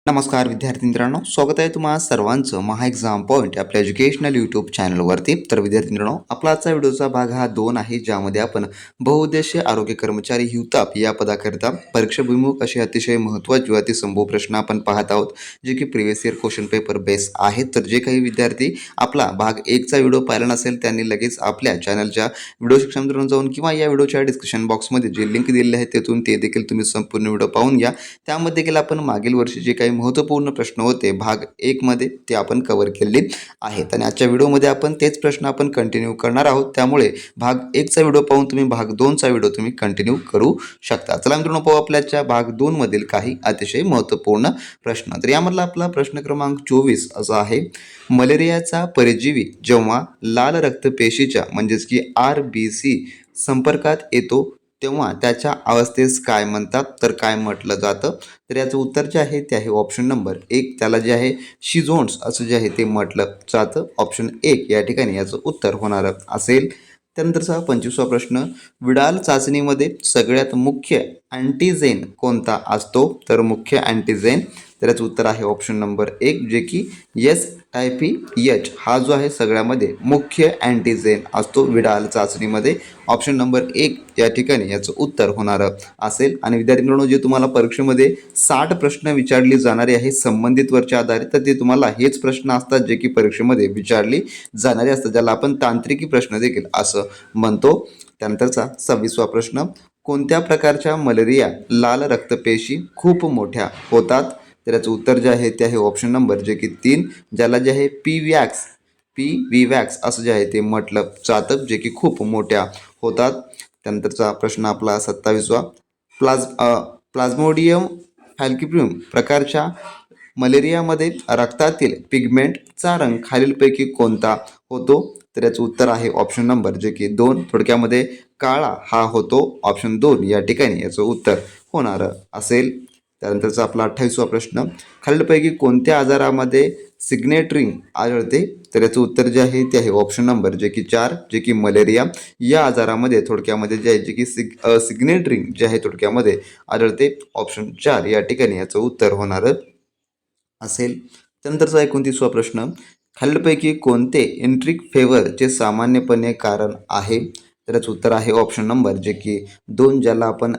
नमस्कार विद्यार्थी मित्रांनो, स्वागत आहे तुम्हा सर्वांचं महा एक्झाम पॉईंट आपल्या एज्युकेशनल यूट्यूब चॅनलवरती। तर विद्यार्थी मित्रांनो, आपला आजचा व्हिडिओचा भाग हा 2 आहे, ज्यामध्ये आपण बहुउद्देशीय आरोग्य कर्मचारी हिवताप या पदाकरिता परीक्षाभिमुख असे अतिशय महत्त्वाचे व अतिसंभव प्रश्न आपण पाहत आहोत, जे की previous year question paper base आहेत। तर जे काही विद्यार्थी आपला भाग 1चा व्हिडिओ पाहिला नसेल त्यांनी लगेच आपल्या चॅनलच्या व्हिडिओ सेक्शनमधून जाऊन किंवा या व्हिडिओच्या डिस्क्रिप्शन बॉक्समध्ये जे लिंक दिलेली आहे तेथून ते देखील तुम्ही संपूर्ण व्हिडिओ पाहून घ्या। त्यामध्ये देखील आपण मागील वर्षी जे काही महत्त्वपूर्ण प्रश्न होते भाग 1 मध्ये ते आपण कव्हर केले आहेत आणि आजच्या व्हिडिओमध्ये आपण तेच प्रश्न आपण कंटिन्यू करणार आहोत। त्यामुळे भाग 1चा व्हिडिओ पाहून तुम्ही भाग 2चा व्हिडिओ तुम्ही कंटिन्यू करू शकता। चला मित्रांनो, पाहू आपल्याच्या भाग 2 मधील काही अतिशय महत्त्वपूर्ण प्रश्न। तर यामधला आपला प्रश्न क्रमांक 24 असा आहे, मलेरियाचा परजीवी जेव्हा लाल रक्तपेशीच्या म्हणजेच की RBC संपर्कात येतो तेव्हा त्याच्या अवस्थेस काय म्हणतात? तर काय म्हटलं जातं? तर याचं उत्तर जे आहे ते आहे ऑप्शन नंबर 1, त्याला जे आहे शिझोन्स असं जे आहे ते म्हटलं जातं। ऑप्शन 1 या ठिकाणी याचं उत्तर होणार असेल। त्यानंतरचा 25वा प्रश्न, विडाल चाचणीमध्ये सगळ्यात मुख्य अँटीजेन कोणता असतो? तर मुख्य अँटीजेन तर याचं उत्तर आहे ऑप्शन नंबर 1, जे की SIPH हा जो आहे सगळ्यामध्ये मुख्य अँटीजेन असतो विडाल चाचणीमध्ये। ऑप्शन नंबर 1 या ठिकाणी याचं उत्तर होणार असेल। आणि विद्यार्थी मित्रांनो, जे तुम्हाला परीक्षेमध्ये 60 प्रश्न विचारले जाणारे आहे संबंधित वरच्या आधारित, तर ते तुम्हाला हेच प्रश्न असतात जे की परीक्षेमध्ये विचारले जाणारे असतात, ज्याला आपण तांत्रिकी प्रश्न देखील असं म्हणतो। त्यानंतरचा 26वा प्रश्न, कोणत्या प्रकारच्या मलेरिया लाल रक्तपेशी खूप मोठ्या होतात? तर याचं उत्तर जे आहे ते आहे ऑप्शन नंबर जे की 3, ज्याला जे आहे PVVॅक्स असं जे आहे ते म्हटलं जातं, जे की खूप मोठ्या होतात। त्यानंतरचा प्रश्न आपला 27वा, प्लाझ्मोडियम फॅल्सिपारम प्रकारच्या मलेरियामध्ये रक्तातील पिगमेंटचा रंग खालीलपैकी कोणता होतो? तर याचं उत्तर आहे ऑप्शन नंबर जे की 2, थोडक्यामध्ये काळा हा होतो। ऑप्शन 2 या ठिकाणी याचं उत्तर होणार असेल। त्यानंतरचा आपला 28वा प्रश्न, खालीलपैकी कोणत्या आजारामध्ये सिग्नेट्रिंग आढळते? तर याचं उत्तर जे आहे ते आहे ऑप्शन नंबर जे की 4, जे की मलेरिया या आजारामध्ये थोडक्यामध्ये जे आहे जे की सिग्नेट्रिंग जे आहे थोडक्यामध्ये आढळते। ऑप्शन 4 या ठिकाणी याचं उत्तर होणार असेल। त्यानंतरचा 29वा प्रश्न, खालीलपैकी कोणते एंट्रिक फेवरचे सामान्यपणे कारण आहे? तर याचं उत्तर आहे ऑप्शन नंबर जे की 2, ज्याला आपण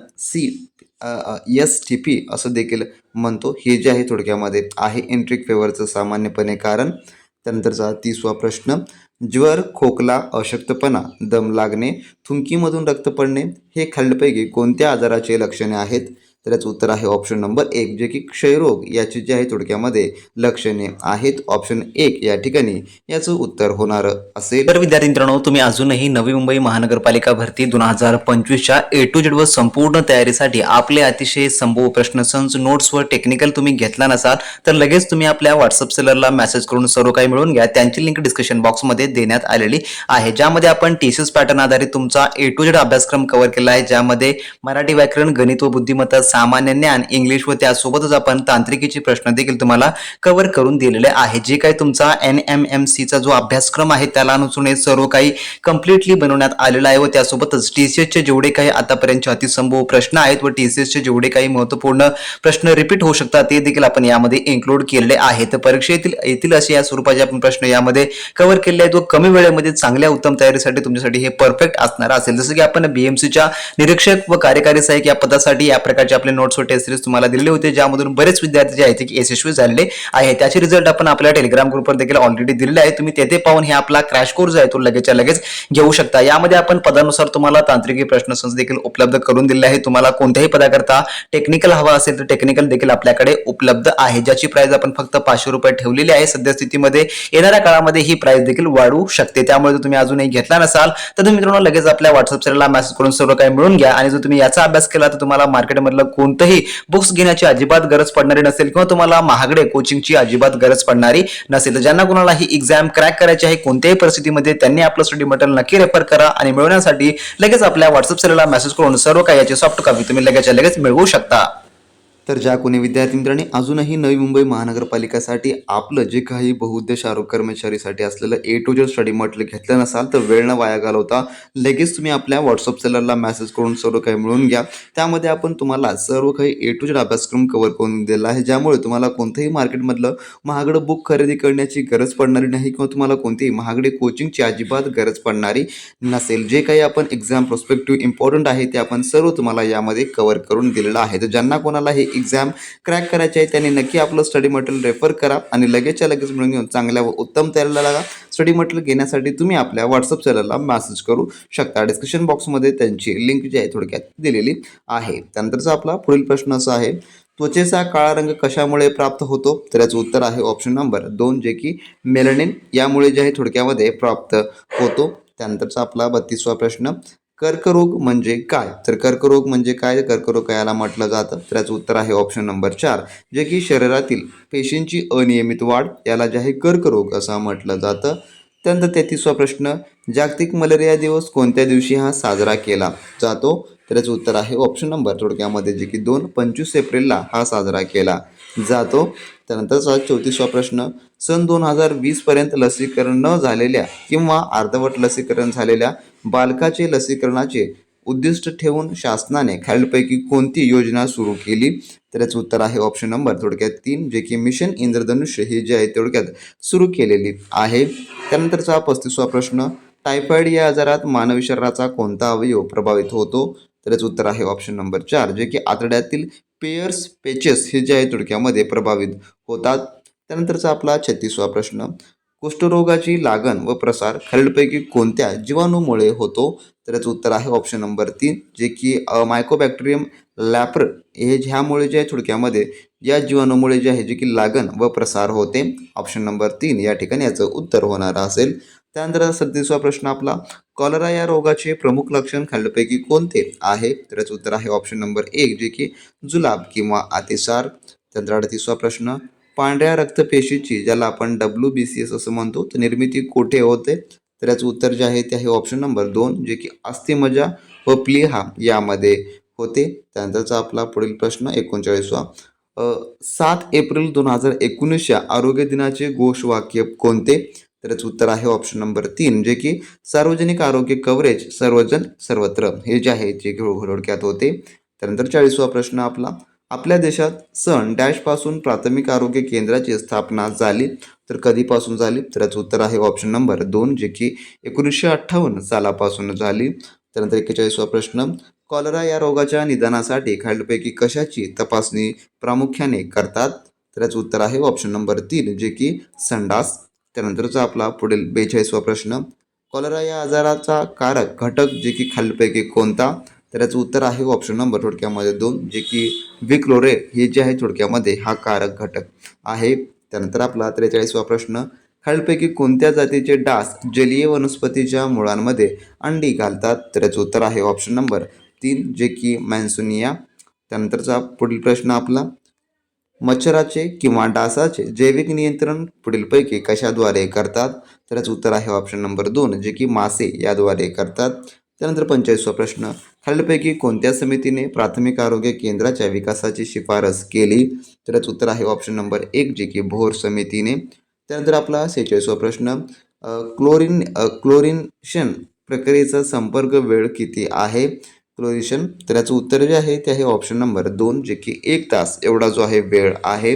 STP असं देखील म्हणतो। हे जे आहे थोडक्यामध्ये आहे एंट्रिक फेवरचं सामान्यपणे कारण। त्यानंतरचा 30वा प्रश्न, ज्वर, खोकला, अशक्तपणा, दम लागणे, थुंकीमधून रक्त पडणे हे खालीलपैकी कोणत्या आजाराचे लक्षणे आहेत? तर याचं उत्तर आहे ऑप्शन नंबर 1, जे की क्षयरोग याची जे आहे थोडक्यामध्ये लक्षणे आहेत। ऑप्शन 1 या ठिकाणी याचं उत्तर होणार असेल। तर विद्यार्थी मित्रांनो, तुम्ही अजूनही नवी मुंबई महानगरपालिका भरती 2025च्या A to Z व संपूर्ण तयारीसाठी आपले अतिशय संभव प्रश्नसंच नोट्स व टेक्निकल तुम्ही घेतला नसाल तर लगेच तुम्ही आपल्या व्हॉट्सअप सेलरला मेसेज करून सर्व काही मिळवून घ्या। त्यांची लिंक डिस्क्रिप्शन बॉक्समध्ये देण्यात आलेली आहे, ज्यामध्ये आपण TCS पॅटर्न आधारित तुमचा A to Z अभ्यासक्रम कव्हर केला आहे, ज्यामध्ये मराठी व्याकरण, गणित व बुद्धिमत्ता, सामान्य ज्ञान, इंग्लिश व त्यासोबतच आपण तांत्रिकीचे प्रश्न देखील तुम्हाला कव्हर करून दिलेले आहे। जे काही तुमचा NMMCचा जो अभ्यासक्रम आहे त्याला अनुसरून हे सर्व काही कम्प्लिटली बनवण्यात आलेलं आहे व त्यासोबतच TCSचे जेवढे काही आतापर्यंतचे अतिसंभव प्रश्न आहेत व TCSचे जेवढे काही महत्त्वपूर्ण प्रश्न रिपीट होऊ शकतात ते देखील आपण यामध्ये इन्क्लूड केलेले आहेत। तर परीक्षेतील येतील असे या स्वरूपाचे आपण प्रश्न यामध्ये कव्हर केले आहेत व कमी वेळेमध्ये चांगल्या उत्तम तयारीसाठी तुमच्यासाठी हे परफेक्ट असणार असेल। जसं की आपण BMCच्या निरीक्षक व कार्यकारी सहाय्यक या पदासाठी या प्रकारचे आपले नोट्स व टेस्ट सिरीज तुम्हाला दिलेले होते, ज्यामधून बरेच विद्यार्थी जे आहेत ते यशस्वी झालेले आहे। त्याचे रिझल्ट आपण आपल्या टेलिग्राम ग्रुपवर देखील ऑलरेडी दिलेले आहे, तुम्ही तेथे पाहून हे आपला क्रॅश कोर्स आहे तो लगेचच्या लगेच घेऊ शकता। यामध्ये आपण पदानुसार तुम्हाला तांत्रिकी प्रश्नसंच देखील उपलब्ध करून दिले आहे। तुम्हाला कोणत्याही पदाकरता टेक्निकल हवा असेल तर टेक्निकल देखील आपल्याकडे उपलब्ध आहे, ज्याची प्राइस आपण फक्त 500 रुपये ठेवलेली आहे। सध्या स्थितीमध्ये येणाऱ्या काळामध्ये ही प्राइस देखील वाढू शकते, त्यामुळे जर तुम्ही अजूनही घेतला नसाल तर तुम्ही मित्रांनो लगेच आपल्या व्हॉट्सअप चॅनलला मेसेज करून सर्व काही मिळवून घ्या। आणि जर तुम्ही याचा अभ्यास केला तर तुम्हाला मार्केटमधलं कोणतंही बुक्स घेण्याची अजिबात गरज पडणारी नसेल किंवा तुम्हाला महागडे कोचिंगची अजिबात गरज पडणारी नसेल। तर ज्यांना कोणाला ही एक्झाम क्रॅक करायची आहे कोणत्याही परिस्थितीमध्ये त्यांनी आपलं स्टडी मटेरियल नक्की रेफर करा आणि मिळवण्यासाठी लगेच आपल्या व्हॉट्सअप चॅनलला मेसेज करून सर्व काही याची सॉफ्ट कॉपी तुम्ही लगेच मिळवू शकता। तर ज्या कोणी विद्यार्थी मित्रांनी अजूनही नवी मुंबई महानगरपालिकासाठी आपलं जे काही बहुउद्देशीय आरोग्य कर्मचारीसाठी असलेलं ए टू झेड स्टडी मटेरियल घेतलं नसाल तर वेळ न वाया घालवता लगेच तुम्ही आपल्या व्हॉट्सअप सेलरला मेसेज करून सर्व काही मिळवून घ्या. त्यामध्ये आपण तुम्हाला सर्व काही ए टू झेड अभ्यासक्रम कव्हर करून दिलेला आहे, ज्यामुळे तुम्हाला कोणत्याही मार्केटमधलं महागडं बुक खरेदी करण्याची गरज पडणारी नाही किंवा तुम्हाला कोणतीही महागडी कोचिंगची अजिबात गरज पडणारी नसेल. जे काही आपण एक्झाम प्रोस्पेक्टिव्ह इम्पॉर्टंट आहे ते आपण सर्व तुम्हाला यामध्ये कव्हर करून दिलेलं आहे. तर ज्यांना कोणाला हे एक्झाम क्रॅक करायचे आहे त्यांनी नक्की आपलं स्टडी मटेरियल रेफर करा आणि लगेचच्या लगेच मिळून घेऊन चांगल्या व उत्तम तयारीला लागा. स्टडी मटेरियल घेण्यासाठी तुम्ही आपल्या व्हॉट्सअप चॅनलला मेसेज करू शकता. डिस्क्रिप्शन बॉक्समध्ये त्यांची लिंक जी आहे थोडक्यात दिलेली आहे. त्यानंतरचा आपला पुढील प्रश्न असा आहे, त्वचेचा काळा रंग कशामुळे प्राप्त होतो? तर याचं उत्तर आहे ऑप्शन नंबर 2, जे की मेलॅनिन यामुळे जे आहे थोडक्यामध्ये प्राप्त होतो. त्यानंतरचा आपला 32वा प्रश्न, कर्करोग म्हणजे काय? तर कर्करोग म्हणजे काय? कर्करोग कायला म्हटलं जातं? तर याचं उत्तर आहे ऑप्शन नंबर 4, जे की शरीरातील पेशींची अनियमित वाढ याला जे आहे कर्करोग असं म्हटलं जातं. त्यानंतर 33वा प्रश्न, जागतिक मलेरिया दिवस कोणत्या दिवशी हा साजरा केला जातो? तर याचं उत्तर आहे ऑप्शन नंबर थोडक्यामध्ये जे की 25 एप्रिलला हा साजरा केला जातो. त्यानंतरचा 34वा प्रश्न, सन 2020 पर्यंत लसीकरण न झालेल्या किंवा अर्धवट लसीकरण झालेल्या बालकाचे लसीकरणाचे उद्दिष्ट ठेवून शासनाने खालीलपैकी कोणती योजना सुरू केली? तर याचं उत्तर आहे ऑप्शन नंबर थोडक्यात 3, जे की मिशन इंद्रधनुष्य ही जी आहे थोडक्यात सुरू केलेली आहे. त्यानंतरचा 35वा प्रश्न, टायफॉइड या आजारात मानवी शरीराचा कोणता अवयव प्रभावित होतो? तर याचं उत्तर आहे ऑप्शन नंबर 4, जे की आतड्यातील पेयर्स पेचेस हे जे आहे थोडक्यामध्ये प्रभावित होतात. त्यानंतरचा आपला 36वा प्रश्न, कुष्ठरोगाची लागण व प्रसार खालीलपैकी कोणत्या जीवाणूमुळे होतो? तर याचं उत्तर आहे ऑप्शन नंबर 3, जे की मायकोबॅक्टेरियम लॅप्र हे ह्यामुळे जे आहे थोडक्यामध्ये या जीवाणूमुळे जे आहे जे की लागण व प्रसार होते. ऑप्शन नंबर 3 या ठिकाणी याचं उत्तर होणार असेल. त्यानंतर 37वा प्रश्न आपला, कॉलरा या रोगाचे प्रमुख लक्षण खालीलपैकी कोणते आहे? तर याचं उत्तर आहे ऑप्शन नंबर 1, जे की जुलाब किंवा अतिसार. त्यानंतर 38वा प्रश्न, पांढऱ्या रक्तपेशीची ज्याला आपण WBCS असं म्हणतो तर निर्मिती कुठे होते? तर याचं उत्तर जे आहे ते आहे ऑप्शन नंबर 2, जे की अस्थिमज्जा व प्लीहा यामध्ये होते. त्यानंतरचा आपला पुढील प्रश्न 39वा, 7 एप्रिल 2019च्या आरोग्य दिनाचे घोषवाक्य कोणते? तर याचं उत्तर आहे ऑप्शन नंबर 3, जे की सार्वजनिक आरोग्य कव्हरेज सर्वजन सर्वत्र हे जे आहे जे थोडक्यात होते. त्यानंतर 40वा प्रश्न आपला, आपल्या देशात सन डॅशपासून प्राथमिक आरोग्य केंद्राची स्थापना झाली तर कधीपासून झाली? तर याचं उत्तर आहे ऑप्शन नंबर 2, जे की 1958 सालापासून झाली. त्यानंतर 41वा प्रश्न, कॉलरा या रोगाच्या निदानासाठी खालीलपैकी कशाची तपासणी प्रामुख्याने करतात? तर याचं उत्तर आहे ऑप्शन नंबर 3, जे की संडास. त्यानंतरचा आपला पुढील 42वा प्रश्न, कॉलरा या आजाराचा कारक घटक जे की खालीलपैकी कोणता? तर याचं उत्तर आहे ऑप्शन नंबर थोडक्यामध्ये 2, जे की विक्लोरे हे जे आहे थोडक्यामध्ये हा कारक घटक आहे. त्यानंतर आपला 43वा प्रश्न, खालीलपैकी कोणत्या जातीचे डास जलीय वनस्पतीच्या मुळांमध्ये अंडी घालतात? तर याचं उत्तर आहे ऑप्शन नंबर 3, जे की मॅन्सोनिया. त्यानंतरचा पुढील प्रश्न आपला, मच्छराचे किंवा डासाचे जैविक नियंत्रण पुढीलपैकी कशाद्वारे करतात? तर याचं उत्तर आहे ऑप्शन नंबर 2, जे की मासे याद्वारे करतात. त्यानंतर 45वा प्रश्न, खालीलपैकी कोणत्या समितीने प्राथमिक आरोग्य केंद्राच्या विकासाची शिफारस केली? तर याचं उत्तर आहे ऑप्शन नंबर 1, जे की भोर समितीने. त्यानंतर आपला 46वा प्रश्न, क्लोरिनेशन प्रक्रियेचा संपर्क वेळ किती आहे? क्लोरिनेशन, तर याचं उत्तर जे आहे ते आहे ऑप्शन नंबर 2, जे की 1 तास एवढा जो आहे वेळ आहे.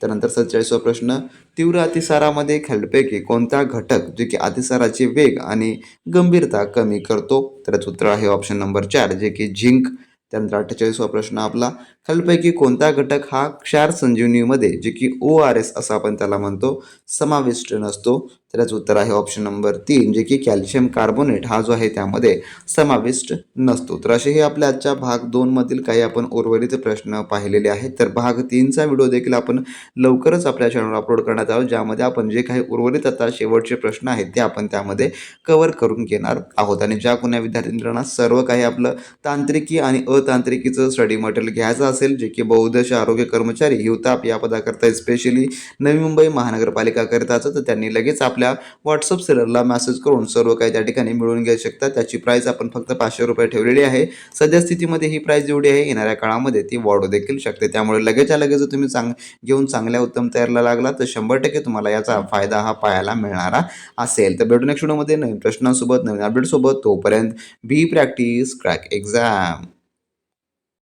त्यानंतर 47वा प्रश्न, तीव्र अतिसारामध्ये खालीलपैकी कोणता घटक जे की अतिसाराचे वेग आणि गंभीरता कमी करतो? तर याचं उत्तर आहे ऑप्शन नंबर 4, जे की झिंक. त्यानंतर 48वा प्रश्न आपला, खालीलपैकी कोणता घटक हा क्षार संजीवनीमध्ये जे की ORS असं आपण त्याला म्हणतो समाविष्ट नसतो? तर याचं उत्तर आहे ऑप्शन नंबर 3, जे की कॅल्शियम कार्बोनेट हा जो आहे त्यामध्ये समाविष्ट नसतो. तर असे हे आपल्या आजच्या भाग 2 मधील काही आपण उर्वरित प्रश्न पाहिलेले आहेत. तर भाग 3चा व्हिडिओ देखील आपण लवकरच आपल्या चॅनलवर अपलोड करण्यात आहोत, ज्यामध्ये आपण जे काही उर्वरित आता शेवटचे प्रश्न आहेत ते आपण त्यामध्ये कव्हर करून घेणार आहोत. आणि ज्या कोणा विद्यार्थी मित्रांना सर्व काही आपलं तांत्रिकी आणि अतांत्रिकीचं स्टडी मटेरियल घ्यायचं असेल, जे की बहुउद्देशीय आरोग्य कर्मचारी हिवताप या पदाकरता स्पेशली नवी मुंबई महानगरपालिका करताचं, तर त्यांनी लगेच आपल्या आपल्या व्हॉट्सअप सेलरला मेसेज करून सर्व काही त्या ठिकाणी मिळवून घेऊ शकता. त्याची प्राईस आपण फक्त ₹500 ठेवलेली आहे. सध्या स्थितीमध्ये ही प्राईस जेवढी आहे येणाऱ्या काळामध्ये ती वाढू देखील शकते. त्यामुळे लगेचच्या लगेच जर तुम्ही घेऊन चांगल्या उत्तम तयारीला लागला तर 100% तुम्हाला याचा फायदा हा पाहायला मिळणारा असेल. तर भेटू नेक्स्ट व्हिडिओमध्ये नवीन प्रश्नांसोबत, नवीन अपडेटसोबत. तोपर्यंत बी प्रॅक्टिस क्रॅक एक्झाम.